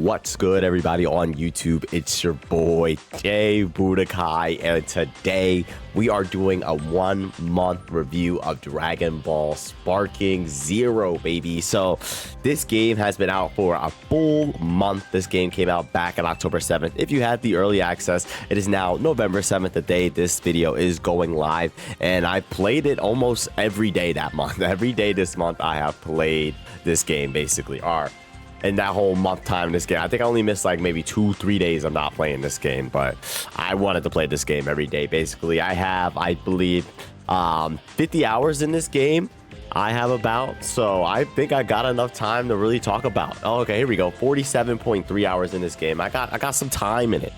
What's good, everybody on YouTube? It's your boy Jay Budokai, and today we are doing a 1 month review of Dragon Ball Sparking Zero, baby. So this game has been out for a full month. This game came out back on October 7th. If you had the early access, it is now November 7th, the day this video is going live, and I played it almost every day that month. Every day this month I have played this game, basically. In that whole month time in this game, I think I only missed like maybe 2-3 days of not playing this game, but I wanted to play this game every day. Basically, I have, I believe, 50 hours in this game. I have about, so I think I got enough time to really talk about. Oh, okay, here we go. 47.3 hours in this game. I got some time in it.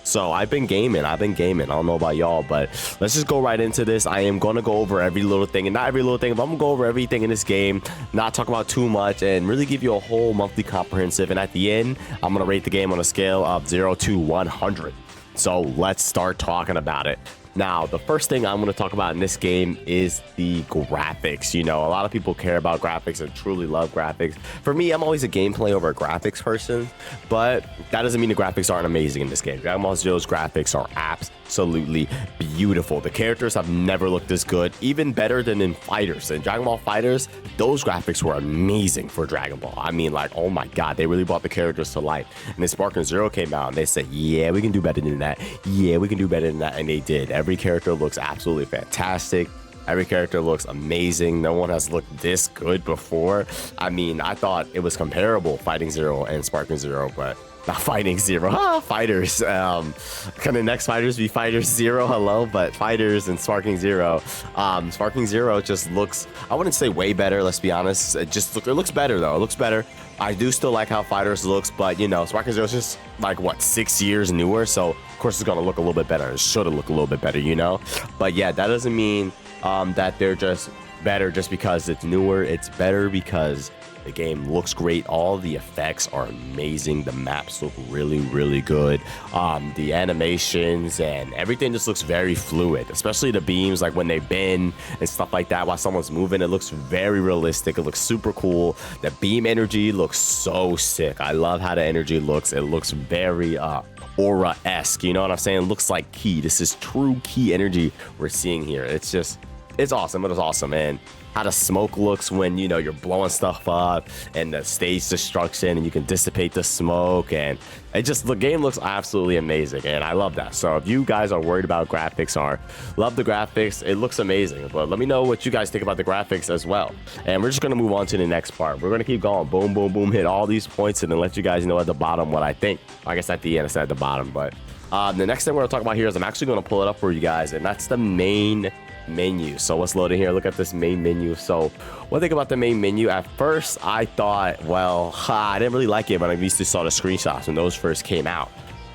So I've been gaming. I don't know about y'all, but let's just go right into this. I am going to go over every little thing, and not every little thing, but I'm going to go over everything in this game, not talk about too much, and really give you a whole monthly comprehensive. And at the end, I'm going to rate the game on a scale of 0 to 100. So let's start talking about it. Now, the first thing I'm going to talk about in this game is the graphics. You know, a lot of people care about graphics and truly love graphics. For me, I'm always a gameplay over a graphics person, but that doesn't mean the graphics aren't amazing in this game. Dragon Ball Zero's graphics are absolutely beautiful. The characters have never looked this good, even better than in Fighters. In Dragon Ball Fighters, those graphics were amazing for Dragon Ball. I mean, like, oh my God, they really brought the characters to life. And then Sparking Zero came out, and they said, yeah, we can do better than that. Yeah, we can do better than that. And they did. Every character looks absolutely fantastic. Every character looks amazing. No one has looked this good before. I mean, I thought it was comparable, Fighting Zero and Sparking Zero, but not Fighting Zero. Fighters. Can the next Fighters be Fighters Zero? Hello, but Fighters and Sparking Zero. Sparking Zero just looks, I wouldn't say way better, let's be honest. It looks better though. It looks better. I do still like how Fighters looks, but you know, Sparking Zero is just like what, 6 years newer, so of course it's gonna look a little bit better. It should have looked a little bit better, you know. But yeah, that doesn't mean that they're just better just because it's newer. It's better because the game looks great. All the effects are amazing. The maps look really, really good. The animations and everything just looks very fluid, especially the beams, like when they bend and stuff like that while someone's moving. It looks very realistic. It looks super cool. The beam energy looks so sick. I love how the energy looks. It looks very aura-esque. You know what I'm saying? It looks like ki. This is true ki energy we're seeing here. It's awesome. It was awesome, man. How the smoke looks when, you know, you're blowing stuff up and the stage destruction and you can dissipate the smoke, and the game looks absolutely amazing, and I love that. So if you guys are worried about graphics or love the graphics, it looks amazing. But let me know what you guys think about the graphics as well. And we're just going to move on to the next part. We're going to keep going. Boom, boom, boom, hit all these points and then let you guys know at the bottom what I think. I guess at the end, it's at the bottom. But the next thing we're going to talk about here is I'm actually going to pull it up for you guys, and that's the main menu. So what's loaded here? Look at this main menu. So what I think about the main menu, at first I thought, well, I didn't really like it when I used to saw the screenshots when those first came out.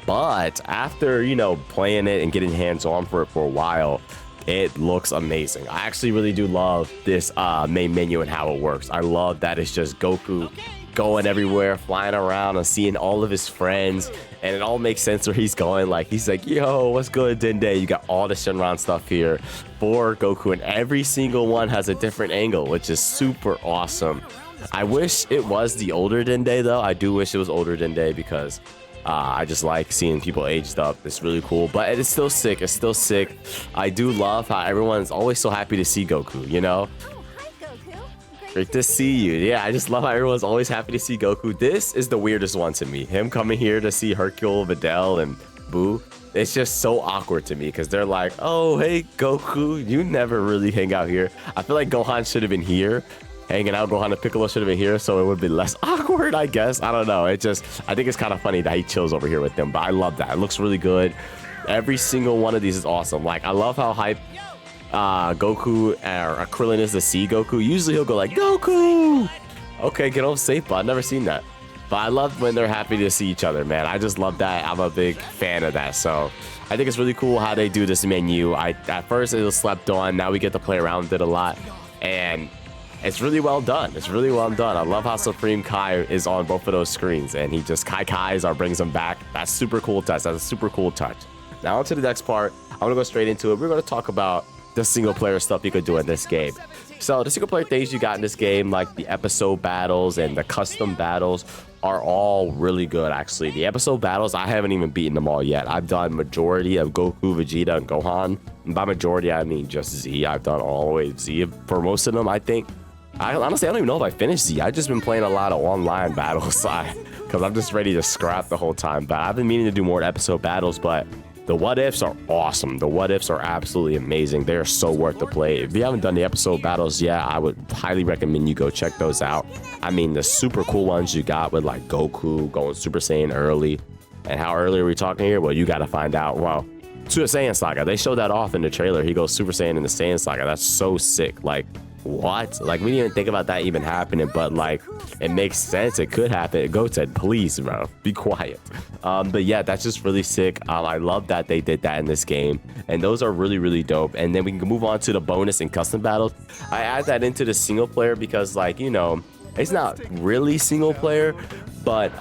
But after, you know, playing it and getting hands-on for it for a while, it looks amazing. I actually really do love this main menu and how it works. I love that it's just Goku going everywhere, flying around and seeing all of his friends, and it all makes sense where he's going. Like, he's like, yo, what's good, Dende? You got all the Shenron stuff here for Goku, and every single one has a different angle, which is super awesome. I wish it was the older Dende though. I do wish it was older Dende because I just like seeing people aged up. It's really cool, but it's still sick. It's still sick. I do love how everyone's always so happy to see Goku, you know? Great to see you. Yeah, I just love how everyone's always happy to see Goku. This is the weirdest one to me. Him coming here to see Hercule, Videl, and Boo. It's just so awkward to me because they're like, oh, hey, Goku, you never really hang out here. I feel like Gohan should have been here hanging out. Gohan and Piccolo should have been here, so it would be less awkward, I guess. I don't know. I think it's kind of funny that he chills over here with them, but I love that. It looks really good. Every single one of these is awesome. Like, I love how hype Goku or Krillin is to see Goku. Usually he'll go like, Goku! Okay, get off safe, but I've never seen that. But I love when they're happy to see each other, man. I just love that. I'm a big fan of that. So I think it's really cool how they do this menu. At first it was slept on. Now we get to play around with it a lot. And it's really well done. It's really well done. I love how Supreme Kai is on both of those screens. And he just Kai's or brings him back. That's super cool touch. That's a super cool touch. Now on to the next part. I'm going to go straight into it. We're going to talk about the single player stuff you could do in this game. So the single player things you got in this game, like the episode battles and the custom battles, are all really good. Actually, the episode battles, I haven't even beaten them all yet. I've done majority of Goku, Vegeta, and Gohan. And by majority, I mean just Z. I've done all the way Z for most of them. I think. I honestly, I don't even know if I finished Z. I've just been playing a lot of online battles because I'm just ready to scrap the whole time. But I've been meaning to do more episode battles, but the what ifs are awesome. The what ifs are absolutely amazing. They are so worth the play. If you haven't done the episode battles yet, I would highly recommend you go check those out. I mean, the super cool ones you got with like Goku going Super Saiyan early. And how early are we talking here? Well, you got to find out. Well, Super Saiyan Saga, they showed that off in the trailer. He goes Super Saiyan in the Saiyan Saga. That's so sick. Like, what? Like, we didn't even think about that even happening, but like, it makes sense. It could happen. Goat said, please, bro, be quiet. But yeah, that's just really sick. I love that they did that in this game, and those are really, really dope. And then we can move on to the bonus and custom battles. I add that into the single player because, like, you know, it's not really single player, but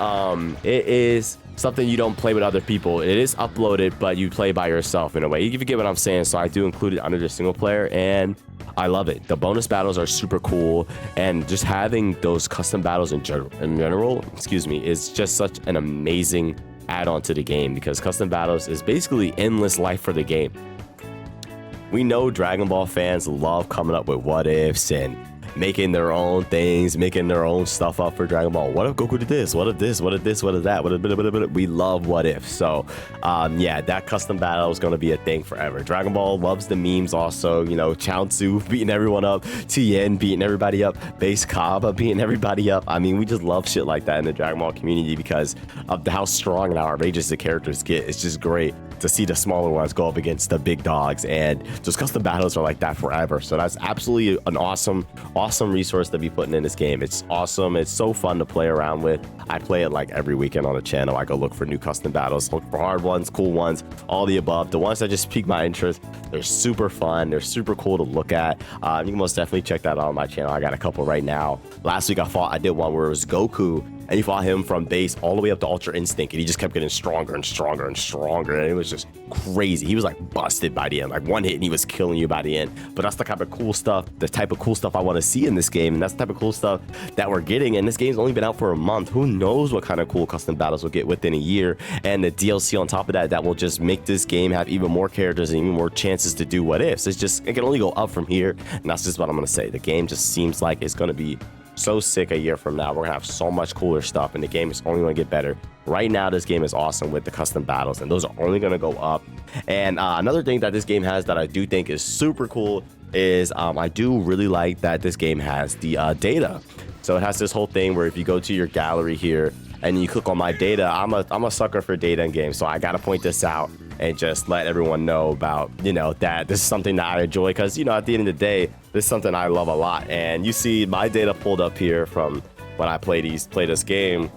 it is something you don't play with other people. It is uploaded, but you play by yourself in a way. You get what I'm saying. So I do include it under the single player, and I love it. The bonus battles are super cool, and just having those custom battles in general, excuse me, is just such an amazing add-on to the game, because custom battles is basically endless life for the game. We know Dragon Ball fans love coming up with what ifs and making their own things, making their own stuff up for Dragon Ball. What if Goku did this? What if this? What if this? What if that? What if we love what if. So yeah, that custom battle is going to be a thing forever. Dragon Ball loves the memes also. You know, Chaozu beating everyone up, Tien beating everybody up, Base Kaba beating everybody up. I mean, we just love shit like that in the Dragon Ball community because of how strong and how outrageous the characters get. It's just great to see the smaller ones go up against the big dogs, and just custom battles are like that forever. So that's absolutely an awesome resource to be putting in this game. It's awesome. It's so fun to play around with. I play it like every weekend on the channel. I go look for new custom battles, look for hard ones, cool ones, all the above. The ones that just pique my interest, they're super fun. They're super cool to look at. You can most definitely check that out on my channel. I got a couple right now. Last week I did one where it was Goku, and you fought him from base all the way up to Ultra Instinct, and he just kept getting stronger and stronger and stronger, and it was just crazy. He was like busted by the end, like one hit and he was killing you by the end. But that's the type of cool stuff, I want to see in this game, and that's the type of cool stuff that we're getting. And this game's only been out for a month. Who knows what kind of cool custom battles we'll get within a year, and the DLC on top of that will just make this game have even more characters and even more chances to do what ifs. It can only go up from here, and that's just what I'm gonna say. The game just seems like it's gonna be so sick a year from now. We're gonna have so much cooler stuff, and the game is only gonna get better. Right now, this game is awesome with the custom battles, and those are only gonna go up. And another thing that this game has that I do think is super cool is I do really like that this game has the data. So it has this whole thing where if you go to your gallery here and you click on my data, I'm a sucker for data in games, so I gotta point this out and just let everyone know about, you know, that this is something that I enjoy, because, you know, at the end of the day, this is something I love a lot. And you see my data pulled up here from when I play this game.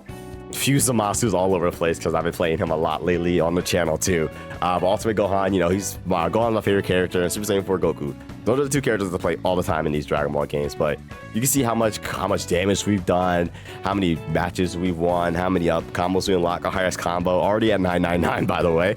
Fuse Zamasu's all over the place because I've been playing him a lot lately on the channel too. Ultimate Gohan, you know, Gohan's my favorite character, and Super Saiyan 4 Goku. Those are the two characters that play all the time in these Dragon Ball games. But you can see how much damage we've done, how many matches we've won, how many combos we unlock. Our highest combo already at 999, by the way.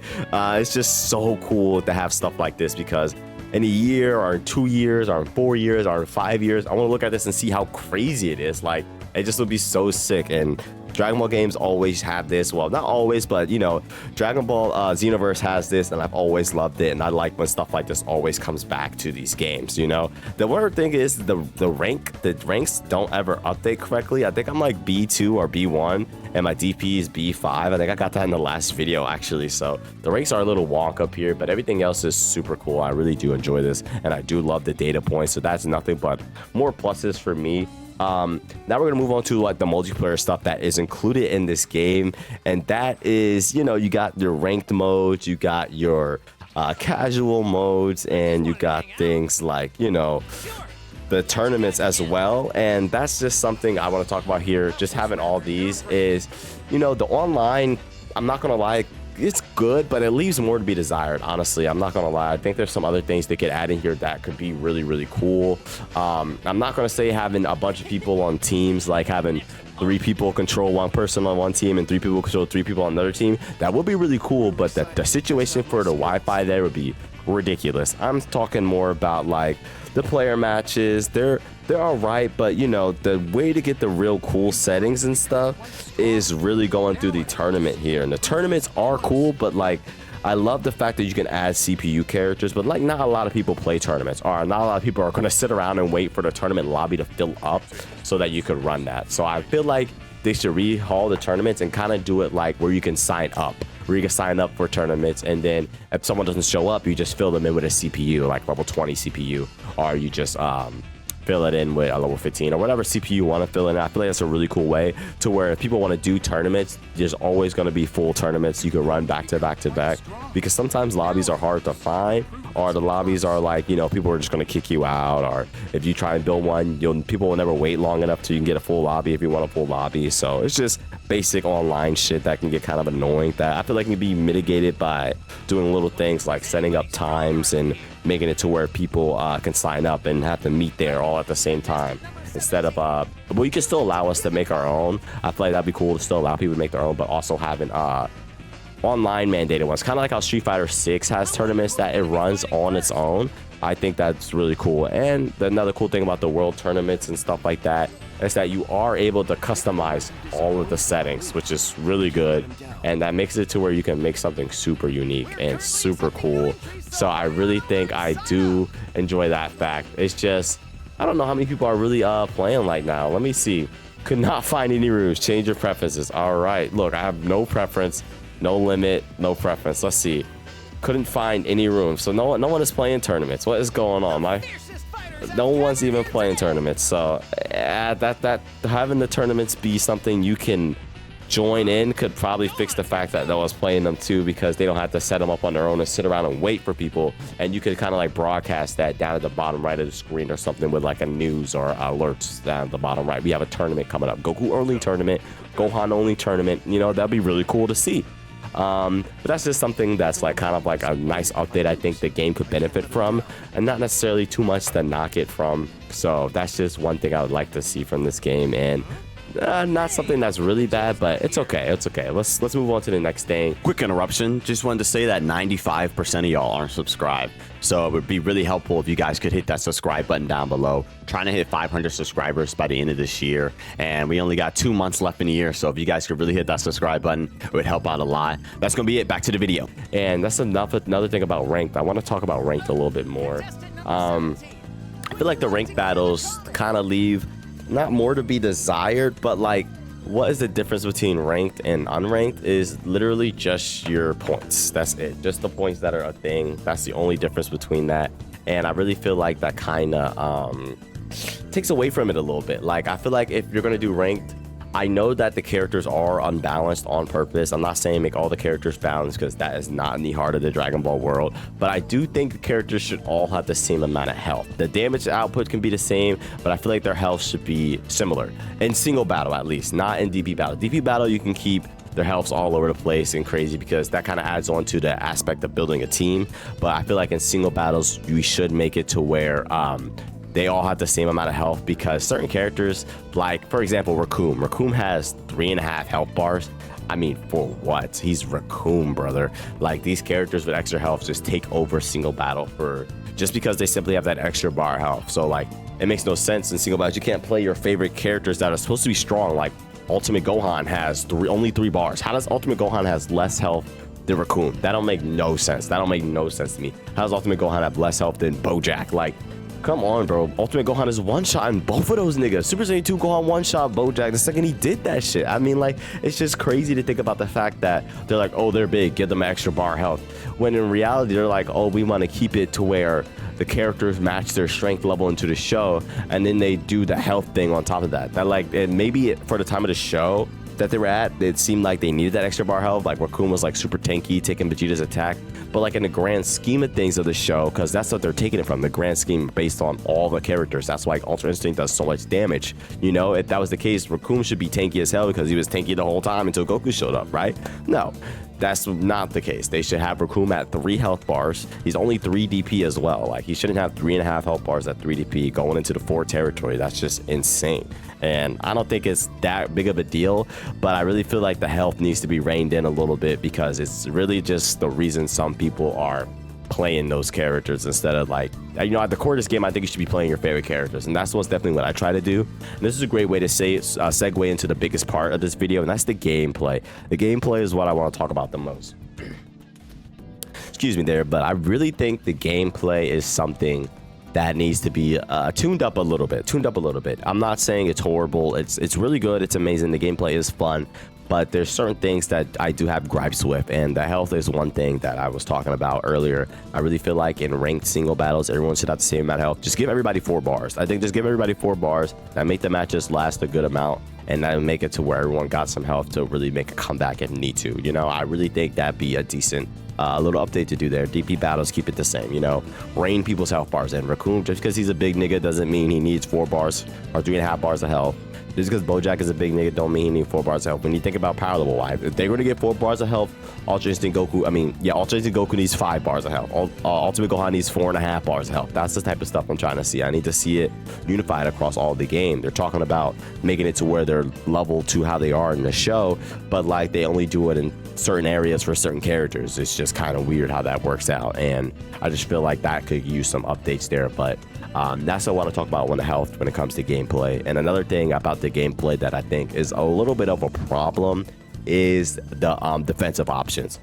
It's just so cool to have stuff like this, because in a year, or in 2 years, or in 4 years, or in 5 years, I want to look at this and see how crazy it is. Like, it just would be so sick. And Dragon Ball games always have this. Well, not always, but, you know, Dragon Ball Xenoverse has this, and I've always loved it. And I like when stuff like this always comes back to these games, you know. The weird thing is the ranks don't ever update correctly. I think I'm like B2 or B1, and my DP is B5. I think I got that in the last video, actually. So the ranks are a little wonk up here, but everything else is super cool. I really do enjoy this, and I do love the data points. So that's nothing but more pluses for me. Now we're gonna move on to like the multiplayer stuff that is included in this game, and that is, you know, you got your ranked modes, you got your casual modes, and you got things like, you know, the tournaments as well. And that's just something I want to talk about here. Just having all these is, you know, the online, I'm not gonna lie, it's good, but it leaves more to be desired. Honestly, I'm not gonna lie. I think there's some other things they could add in here that could be really, really cool. I'm not gonna say having a bunch of people on teams, like having 3 people control 1 person on one team and 3 people control 3 people on another team. That would be really cool, but the situation for the Wi-Fi there would be ridiculous. I'm talking more about like the player matches. They're all right, but you know, the way to get the real cool settings and stuff is really going through the tournament here. And the tournaments are cool, but like, I love the fact that you can add CPU characters, but like not a lot of people play tournaments, or not a lot of people are going to sit around and wait for the tournament lobby to fill up so that you could run that. So I feel like they should rehaul the tournaments and kind of do it like where you can sign up, where you can sign up for tournaments, and then if someone doesn't show up, you just fill them in with a CPU, like level 20 CPU, or you just fill it in with a level 15 or whatever CPU you want to fill in. I feel like that's a really cool way to where if people want to do tournaments, there's always going to be full tournaments you can run back to back to back, because sometimes lobbies are hard to find, or the lobbies are like, you know, people are just going to kick you out, or if you try and build one, people will never wait long enough till you can get a full lobby if you want a full lobby. So it's just basic online shit that can get kind of annoying, that I feel like can be mitigated by doing little things like setting up times and making it to where people can sign up and have to meet there all at the same time, instead of well, you can still allow us to make our own. I feel like that'd be cool to still allow people to make their own, but also having online mandated ones, kind of like how Street Fighter 6 has tournaments that it runs on its own. I think that's really cool. And another cool thing about the world tournaments and stuff like that is that you are able to customize all of the settings, which is really good, and that makes it to where you can make something super unique and super cool. So I really think I do enjoy that fact. It's just, I don't know how many people are really playing like now. Let me see. Could not find any rooms. Change your preferences. All right, look, I have no preference, no limit, no preference. Let's see. Couldn't find any rooms, so no one is playing tournaments. What is going on? No one's even playing tournaments. So that having the tournaments be something you can join in could probably fix the fact that no one's playing them too, because they don't have to set them up on their own and sit around and wait for people, and you could kind of like broadcast that down at the bottom right of the screen or something with like a news or alerts down at the bottom right. We have a tournament coming up, Goku only tournament, Gohan only tournament. You know, that'd be really cool to see. But that's just something that's like kind of like a nice update I think the game could benefit from, and not necessarily too much to knock it from. So that's just one thing I would like to see from this game, and not something that's really bad, but it's okay. It's okay. Let's move on to the next thing. Quick interruption. Just wanted to say that 95% of y'all aren't subscribed. So it would be really helpful if you guys could hit that subscribe button down below. Trying to hit 500 subscribers by the end of this year, and we only got 2 months left in the year. So if you guys could really hit that subscribe button, it would help out a lot. That's going to be it. Back to the video. And that's another thing about ranked. I want to talk about ranked a little bit more. I feel like the ranked battles kind of leave not more to be desired, but like, what is the difference between ranked and unranked is literally just your points. That's it. Just the points that are a thing. That's the only difference between that. And I really feel like that kind of takes away from it a little bit. Like, I feel like if you're going to do ranked, I know that the characters are unbalanced on purpose. I'm not saying make all the characters balanced, because that is not in the heart of the Dragon Ball world. But I do think the characters should all have the same amount of health. The damage output can be the same, but I feel like their health should be similar. In single battle, at least, not in DP battle. DP battle, you can keep their healths all over the place and crazy, because that kind of adds on to the aspect of building a team. But I feel like in single battles, we should make it to where they all have the same amount of health, because certain characters, like for example Raccoon has 3.5 health bars. I mean, for what? He's Raccoon, brother. Like, these characters with extra health just take over single battle for just because they simply have that extra bar health. So like, it makes no sense in single battles. You can't play your favorite characters that are supposed to be strong. Like Ultimate Gohan has only 3 bars. How does Ultimate Gohan has less health than Raccoon? That don't make no sense. That don't make no sense to me. How does Ultimate Gohan have less health than Bojack? Like, come on, bro. Ultimate Gohan is one-shotting both of those niggas. Super Saiyan 2 Gohan one-shot Bojack the second he did that shit. I mean, like, it's just crazy to think about the fact that they're like, oh, they're big, give them an extra bar health. When in reality, they're like, oh, we want to keep it to where the characters match their strength level into the show, and then they do the health thing on top of that. That, like, maybe for the time of the show that they were at, it seemed like they needed that extra bar health. Like, Raccoon was like super tanky, taking Vegeta's attack. But like, in the grand scheme of things of the show, because that's what they're taking it from, the grand scheme based on all the characters. That's why Ultra Instinct does so much damage. You know, if that was the case, Raccoon should be tanky as hell, because he was tanky the whole time until Goku showed up, right? No, that's not the case. They should have Raccoon at 3 health bars. He's only 3 DP as well. Like, he shouldn't have 3.5 health bars at 3 DP going into the 4 territory. That's just insane. And I don't think it's that big of a deal, but I really feel like the health needs to be reined in a little bit, because it's really just the reason some people are playing those characters instead of like, you know, at the core of this game, I think you should be playing your favorite characters, and that's what's definitely what I try to do. And this is a great way to segue into the biggest part of this video, and that's the gameplay. The gameplay is what I want to talk about the most. Excuse me there, but I really think the gameplay is something that needs to be tuned up a little bit. I'm not saying it's horrible. It's really good. It's amazing. The gameplay is fun. But there's certain things that I do have gripes with, and the health is one thing that I was talking about earlier. I really feel like in ranked single battles, everyone should have the same amount of health. Just give everybody 4 bars. I think just give everybody 4 bars. That make the matches last a good amount, and that make it to where everyone got some health to really make a comeback if need to. You know, I really think that'd be a decent little update to do there. DP battles, keep it the same. You know, rein people's health bars in. Raccoon, just because he's a big nigga doesn't mean he needs 4 bars or 3.5 bars of health. Just because Bojack is a big nigga don't mean he needs 4 bars of health. When you think about power level wise, if they're going to get 4 bars of health, Ultra Instinct Goku, Ultra Instinct Goku needs 5 bars of health. Ultimate Gohan needs 4.5 bars of health. That's the type of stuff I'm trying to see. I need to see it unified across all the game. They're talking about making it to where they're level to how they are in the show, but like they only do it in certain areas for certain characters. It's just kind of weird how that works out, and I just feel like that could use some updates there. But that's what I want to talk about when it comes to gameplay. And another thing about the gameplay that I think is a little bit of a problem is the defensive options.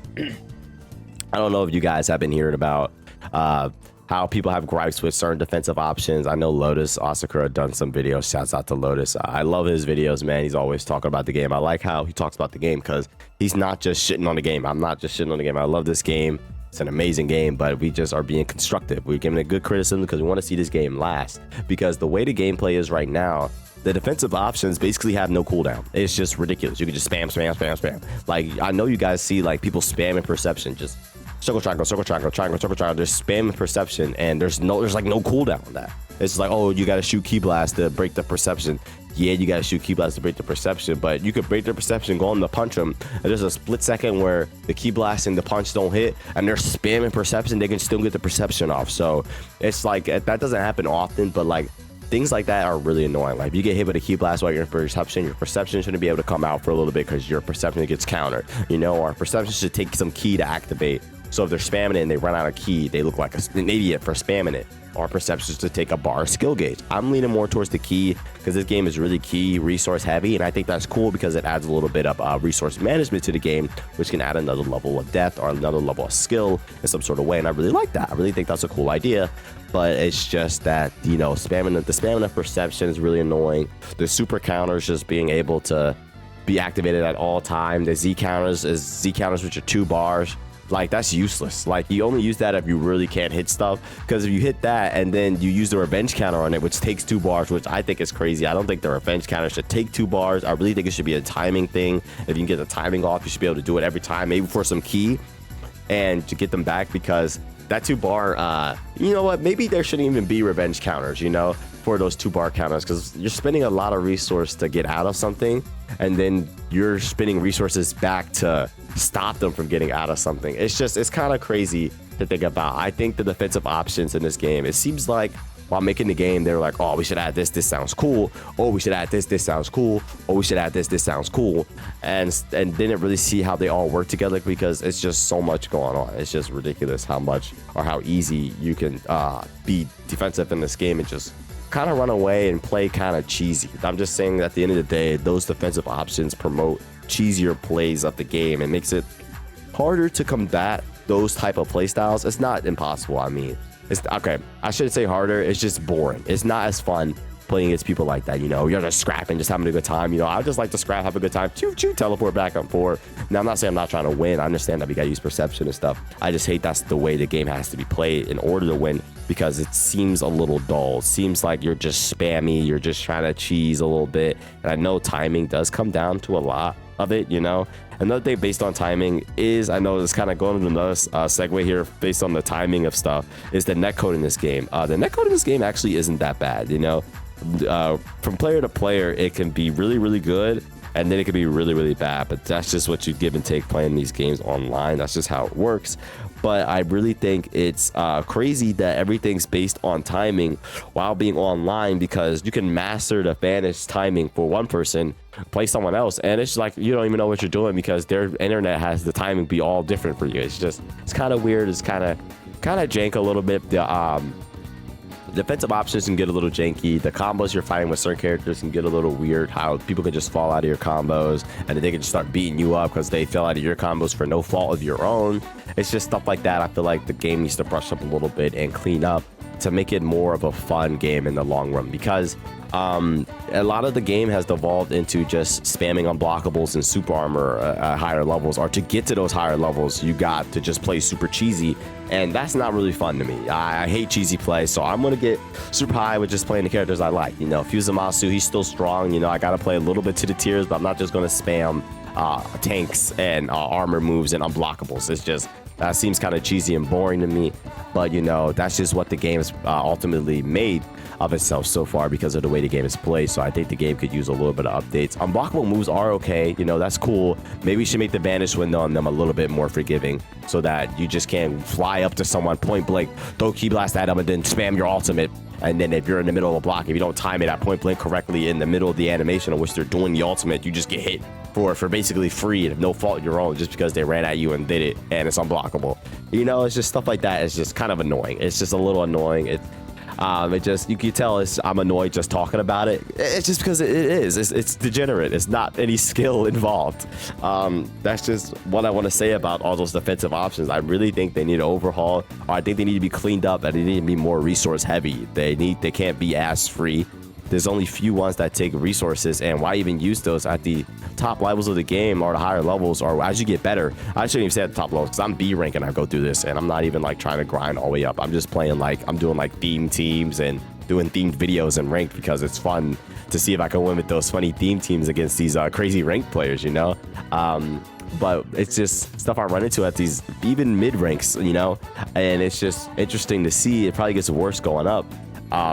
I don't know if you guys have been hearing about how people have gripes with certain defensive options. I know Lotus Asakura done some videos. Shouts out to Lotus. I love his videos, man. He's always talking about the game. I like how he talks about the game because he's not just shitting on the game. I'm not just shitting on the game. I love this game. It's an amazing game, but we just are being constructive. We're giving it good criticism because we want to see this game last. Because the way the gameplay is right now, the defensive options basically have no cooldown. It's just ridiculous. You can just spam. Like, I know you guys see like people spamming perception, just circle triangle, triangle. They're spamming perception, and there's like no cooldown on that. It's like, oh, you got to shoot Ki Blast to break the perception. Yeah, you gotta shoot Ki Blast to break the perception, but you could break their perception, go on to punch them, and there's a split second where the Ki Blast and the punch don't hit, and they're spamming perception, they can still get the perception off. So it's like, that doesn't happen often, but like things like that are really annoying. Like if you get hit with a Ki Blast while you're in perception, your perception shouldn't be able to come out for a little bit because your perception gets countered, you know, or perception should take some ki to activate. So if they're spamming it and they run out of ki, they look like an idiot for spamming it. Or perceptions to take a bar skill gauge. I'm leaning more towards the ki because this game is really key resource heavy, and I think that's cool because it adds a little bit of resource management to the game, which can add another level of depth or another level of skill in some sort of way, and I really like that. I really think that's a cool idea, but it's just that, you know, the spamming of perception is really annoying. The super counters just being able to be activated at all time. The Z counters which are 2 bars. Like, that's useless. Like, you only use that if you really can't hit stuff, because if you hit that and then you use the revenge counter on it, which takes 2 bars, which I think is crazy. I don't think the revenge counter should take 2 bars. I really think it should be a timing thing. If you can get the timing off, you should be able to do it every time, maybe for some ki and to get them back, because that 2 bar, you know what, maybe there shouldn't even be revenge counters, you know, for those 2 bar counters, because you're spending a lot of resource to get out of something, and then you're spending resources back to stop them from getting out of something. It's kind of crazy to think about. I think the defensive options in this game, it seems like while making the game, they're like, oh, we should add this sounds cool. Oh, we should add this sounds cool. Oh, we should add this sounds cool. And didn't really see how they all work together, because it's just so much going on. It's just ridiculous how much or how easy you can be defensive in this game and just kind of run away and play kind of cheesy. I'm just saying that at the end of the day, those defensive options promote cheesier plays of the game. It makes it harder to combat those type of play styles. It's not impossible. I mean, it's okay. I shouldn't say harder. It's just boring. It's not as fun playing against people like that. You know, you're just scrapping, just having a good time. You know, I just like to scrap, have a good time, teleport back and forth. Now, I'm not saying I'm not trying to win. I understand that we got to use perception and stuff. I just hate that's the way the game has to be played in order to win, because it seems a little dull. It seems like you're just spammy. You're just trying to cheese a little bit. And I know timing does come down to a lot of it, you know. Another thing based on timing is, I know it's kind of going to another segue here based on the timing of stuff, is the netcode in this game. The netcode in this game actually isn't that bad, you know. From player to player, it can be really, really good, and then it can be really, really bad. But that's just what you give and take playing these games online. That's just how it works. But I really think it's crazy that everything's based on timing while being online, because you can master the Vanish timing for one person, play someone else, and it's like you don't even know what you're doing because their internet has the timing be all different for you. It's kind of weird. It's kind of kind of jank a little bit. The defensive options can get a little janky. The combos you're fighting with certain characters can get a little weird. How people can just fall out of your combos and then they can just start beating you up because they fell out of your combos for no fault of your own. It's just stuff like that. I feel like the game needs to brush up a little bit and clean up to make it more of a fun game in the long run, because a lot of the game has devolved into just spamming unblockables and super armor at higher levels, or to get to those higher levels you got to just play super cheesy, and that's not really fun to me. I hate cheesy play, so I'm gonna get super high with just playing the characters I like. You know, Fusamasu, he's still strong. You know, I gotta play a little bit to the tiers, but I'm not just gonna spam tanks and armor moves and unblockables. It's just, that seems kind of cheesy and boring to me, but you know, that's just what the game is ultimately made of itself so far because of the way the game is played. So I think the game could use a little bit of updates. Unblockable moves are okay, you know, that's cool. Maybe we should make the vanish window on them a little bit more forgiving so that you just can't fly up to someone point blank, throw key blast at them, and then spam your ultimate. And then if you're in the middle of a block, if you don't time it at point blank correctly in the middle of the animation in which they're doing the ultimate, you just get hit for basically free and no fault of your own, just because they ran at you and did it and it's unblockable. You know, it's just stuff like that. It's just kind of annoying. It's just a little annoying. It just, you can tell I'm annoyed just talking about it. It's just because it is. It's degenerate. It's not any skill involved. That's just what I want to say about all those defensive options. I really think they need to overhaul, or I think they need to be cleaned up, and they need to be more resource heavy. They can't be as free. There's only few ones that take resources, and why even use those at the top levels of the game or the higher levels, or as you get better. I shouldn't even say at the top levels, because I'm B rank and I go through this, and I'm not even like trying to grind all the way up. I'm just playing like, I'm doing like theme teams and doing themed videos and ranked because it's fun to see if I can win with those funny theme teams against these crazy ranked players, you know? But it's just stuff I run into at these even mid ranks, you know? And it's just interesting to see. It probably gets worse going up.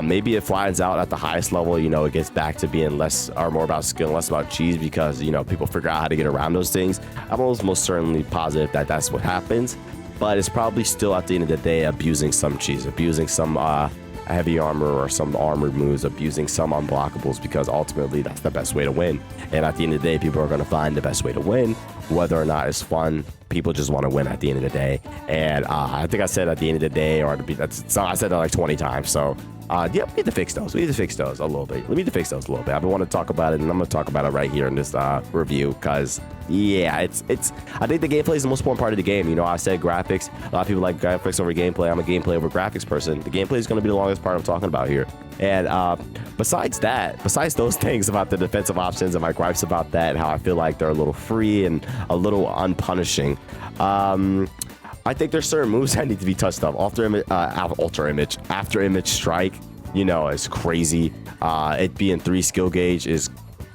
Maybe it flattens out at the highest level, you know, it gets back to being less or more about skill and less about cheese, because, you know, people figure out how to get around those things. I'm most certainly positive that that's what happens, but it's probably still at the end of the day abusing some cheese, abusing some heavy armor or some armored moves, abusing some unblockables, because ultimately that's the best way to win. And at the end of the day, people are going to find the best way to win, whether or not it's fun. People just want to win at the end of the day. And I think I said at the end of the day, or I said that like 20 times. So yeah, we need to fix those. We need to fix those a little bit. We need to fix those a little bit. I've been wanting to talk about it, and I'm going to talk about it right here in this review, because yeah, it's. I think the gameplay is the most important part of the game. You know, I said graphics. A lot of people like graphics over gameplay. I'm a gameplay over graphics person. The gameplay is going to be the longest part I'm talking about here. And besides those things about the defensive options and my gripes about that, and how I feel like they're a little free and a little unpunishing, I think there's certain moves that need to be touched up. After image strike, you know, is crazy. It being 3 skill gauge is,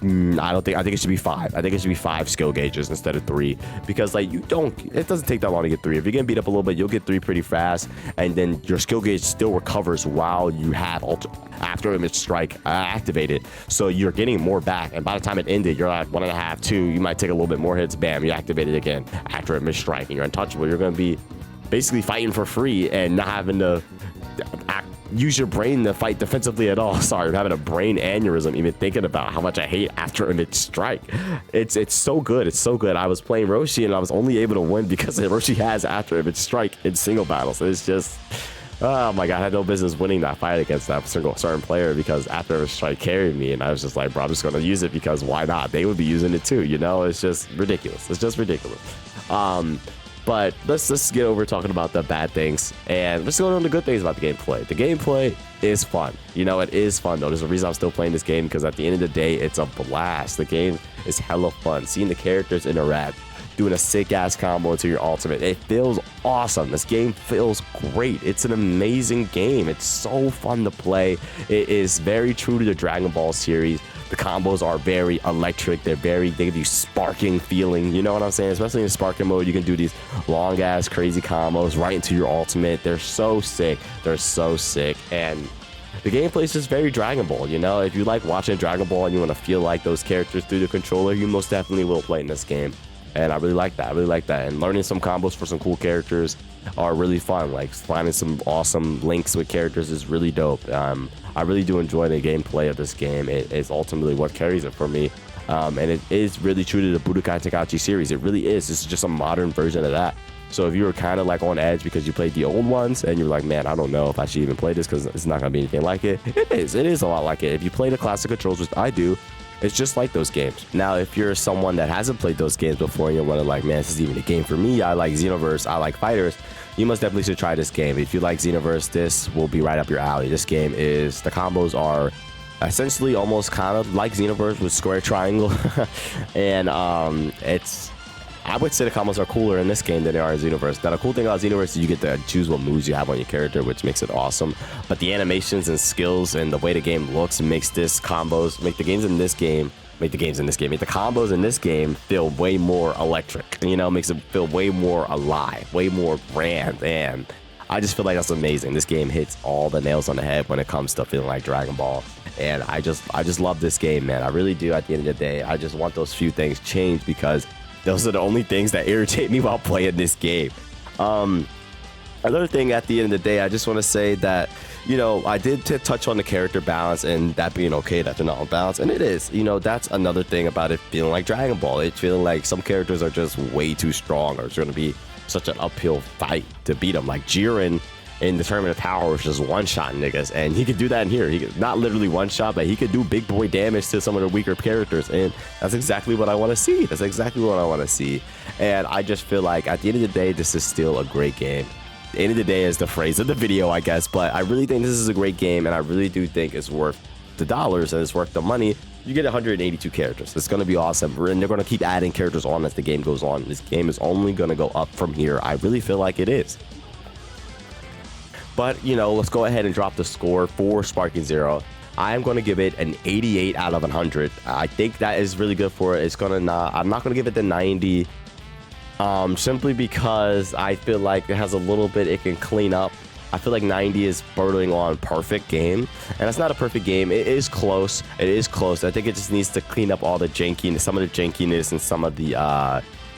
I think it should be 5. I think it should be 5 skill gauges instead of 3, because like it doesn't take that long to get 3. If you're getting beat up a little bit, you'll get 3 pretty fast, and then your skill gauge still recovers while you have after image strike activated, so you're getting more back, and by the time it ended, you're like 1.5, 2. You might take a little bit more hits, bam, you activate it again after image strike, and you're untouchable. You're going to be basically fighting for free and not having to use your brain to fight defensively at all. Sorry, I'm having a brain aneurysm even thinking about how much I hate after image strike. It's so good. It's so good. I was playing Roshi and I was only able to win because Roshi has after image strike in single battles. It's just, oh my god, I had no business winning that fight against that certain player, because after image strike carried me, and I was just like, bro, I'm just gonna use it because why not? They would be using it too, you know? It's just ridiculous. It's just ridiculous. But let's get over talking about the bad things, and let's go on to the good things about the gameplay. The gameplay is fun. You know, it is fun though. There's a reason I'm still playing this game, because at the end of the day, it's a blast. The game is hella fun. Seeing the characters interact, doing a sick ass combo into your ultimate, it feels awesome. This game feels great. It's an amazing game. It's so fun to play. It is very true to the Dragon Ball series. The combos are very electric. They give you sparking feeling. You know what I'm saying? Especially in sparking mode, you can do these long ass crazy combos right into your ultimate. They're so sick. They're so sick. And the gameplay is just very Dragon Ball. You know, if you like watching Dragon Ball and you want to feel like those characters through the controller, you most definitely will play in this game. And I really like that. I really like that. And learning some combos for some cool characters are really fun. Like finding some awesome links with characters is really dope. I really do enjoy the gameplay of this game. It is ultimately what carries it for me. And it is really true to the Budokai Tenkaichi series. It really is. This is just a modern version of that. So if you were kind of like on edge because you played the old ones and you're like, man, I don't know if I should even play this because it's not gonna be anything like it. It is a lot like it. If you play the classic controls, which I do, it's just like those games. Now, if you're someone that hasn't played those games before and you're wondering like, man, this is even a game for me. I like Xenoverse, I like fighters. You most definitely should try this game. If you like Xenoverse, this will be right up your alley. This game is, the combos are essentially almost kind of like Xenoverse with square triangle. And I would say the combos are cooler in this game than they are in Xenoverse. Now, the cool thing about Xenoverse is you get to choose what moves you have on your character, which makes it awesome. But the animations and skills and the way the game looks makes make the combos in this game feel way more electric. You know, makes it feel way more alive, way more brand. And I just feel like that's amazing. This game hits all the nails on the head when it comes to feeling like Dragon Ball. And I just love this game, man. I really do. At the end of the day, I just want those few things changed because those are the only things that irritate me while playing this game. Another thing at the end of the day, I just want to say that, you know, I did touch on the character balance and that being okay that they're not on balance. And it is, you know, that's another thing about it feeling like Dragon Ball. It's feeling like some characters are just way too strong or it's going to be such an uphill fight to beat them. Like Jiren in the Tournament of Power was just one-shot niggas, and he could do that in here. He could not literally one-shot, but he could do big boy damage to some of the weaker characters, and that's exactly what I want to see. That's exactly what I want to see. And I just feel like at the end of the day, this is still a great game. The end of the day is the phrase of the video, I guess, but I really think this is a great game, and I really do think it's worth the dollars and it's worth the money. You get 182 characters. It's going to be awesome, and they're going to keep adding characters on as the game goes on. This game is only going to go up from here. I really feel like it is. But, you know, let's go ahead and drop the score for Sparking Zero. I am going to give it an 88 out of 100. I think that is really good for it. I'm not going to give it the 90 simply because I feel like it has a little bit it can clean up. I feel like 90 is bordering on perfect game, and it's not a perfect game. It is close. It is close. I think it just needs to clean up all the jankiness, some of the jankiness and some of the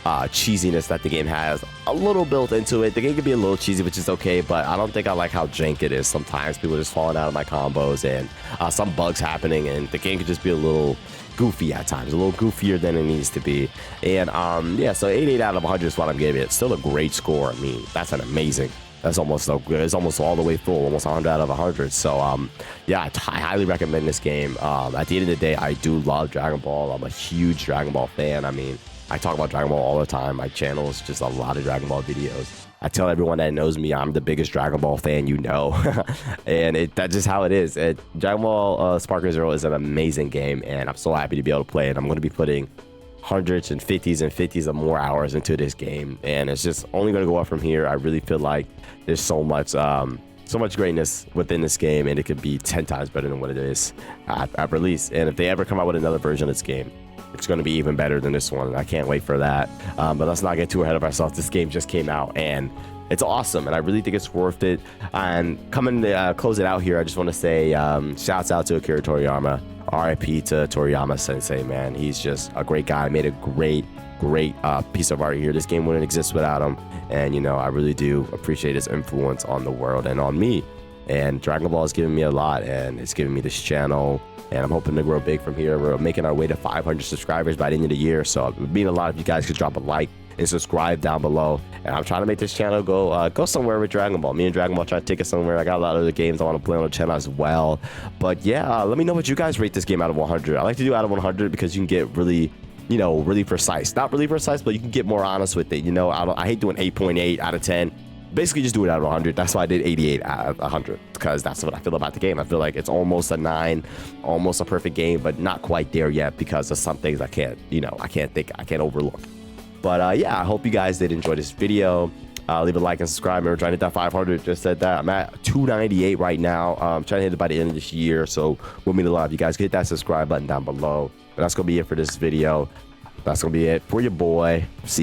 cheesiness that the game has a little built into it. The game can be a little cheesy, which is okay, but I don't think I like how jank it is. Sometimes people are just falling out of my combos and some bugs happening, and the game could just be a little goofy at times, a little goofier than it needs to be. And yeah, so 88 out of 100 is what I'm giving it. It's still a great score. I mean, that's an amazing. That's almost so good. It's almost all the way full, almost 100 out of 100. So yeah, I highly recommend this game. At the end of the day, I do love Dragon Ball. I'm a huge Dragon Ball fan. I mean, I talk about Dragon Ball all the time. My channel is just a lot of Dragon Ball videos. I tell everyone that knows me, I'm the biggest Dragon Ball fan you know. And that's just how it is. Dragon Ball Sparking Zero is an amazing game, and I'm so happy to be able to play it. I'm going to be putting hundreds and 50s of more hours into this game, and it's just only going to go up from here. I really feel like there's so much greatness within this game, and it could be 10 times better than what it is at release. And if they ever come out with another version of this game, it's going to be even better than this one. I can't wait for that. But let's not get too ahead of ourselves. This game just came out, and it's awesome, and I really think it's worth it. And coming to close it out here, I just want to say shouts out to Akira Toriyama. RIP to Toriyama Sensei, man. He's just a great guy. Made a great piece of art here. This game wouldn't exist without him, and you know, I really do appreciate his influence on the world and on me. And Dragon Ball has given me a lot, and it's given me this channel, and I'm hoping to grow big from here. We're making our way to 500 subscribers by the end of the year, so it would mean a lot if you guys could drop a like and subscribe down below. And I'm trying to make this channel go somewhere with Dragon Ball. Me and Dragon Ball try to take it somewhere. I got a lot of other games I want to play on the channel as well. But yeah, let me know what you guys rate this game out of 100. I like to do out of 100 because you can get really, you know, really precise. Not really precise, but you can get more honest with it. You know, I hate doing 8.8 out of 10. Basically just do it out of 100. That's why I did 88 out of 100, because that's what I feel about the game. I feel like it's almost a 9, almost a perfect game, but not quite there yet because of some things I can't overlook. But yeah, I hope you guys did enjoy this video. Leave a like and subscribe. Remember, trying to hit that 500. Just said that. I'm at 298 right now. I'm trying to hit it by the end of this year, so we'll meet a lot of you guys. Hit that subscribe button down below. And that's gonna be it for this video. That's gonna be it for your boy. See ya.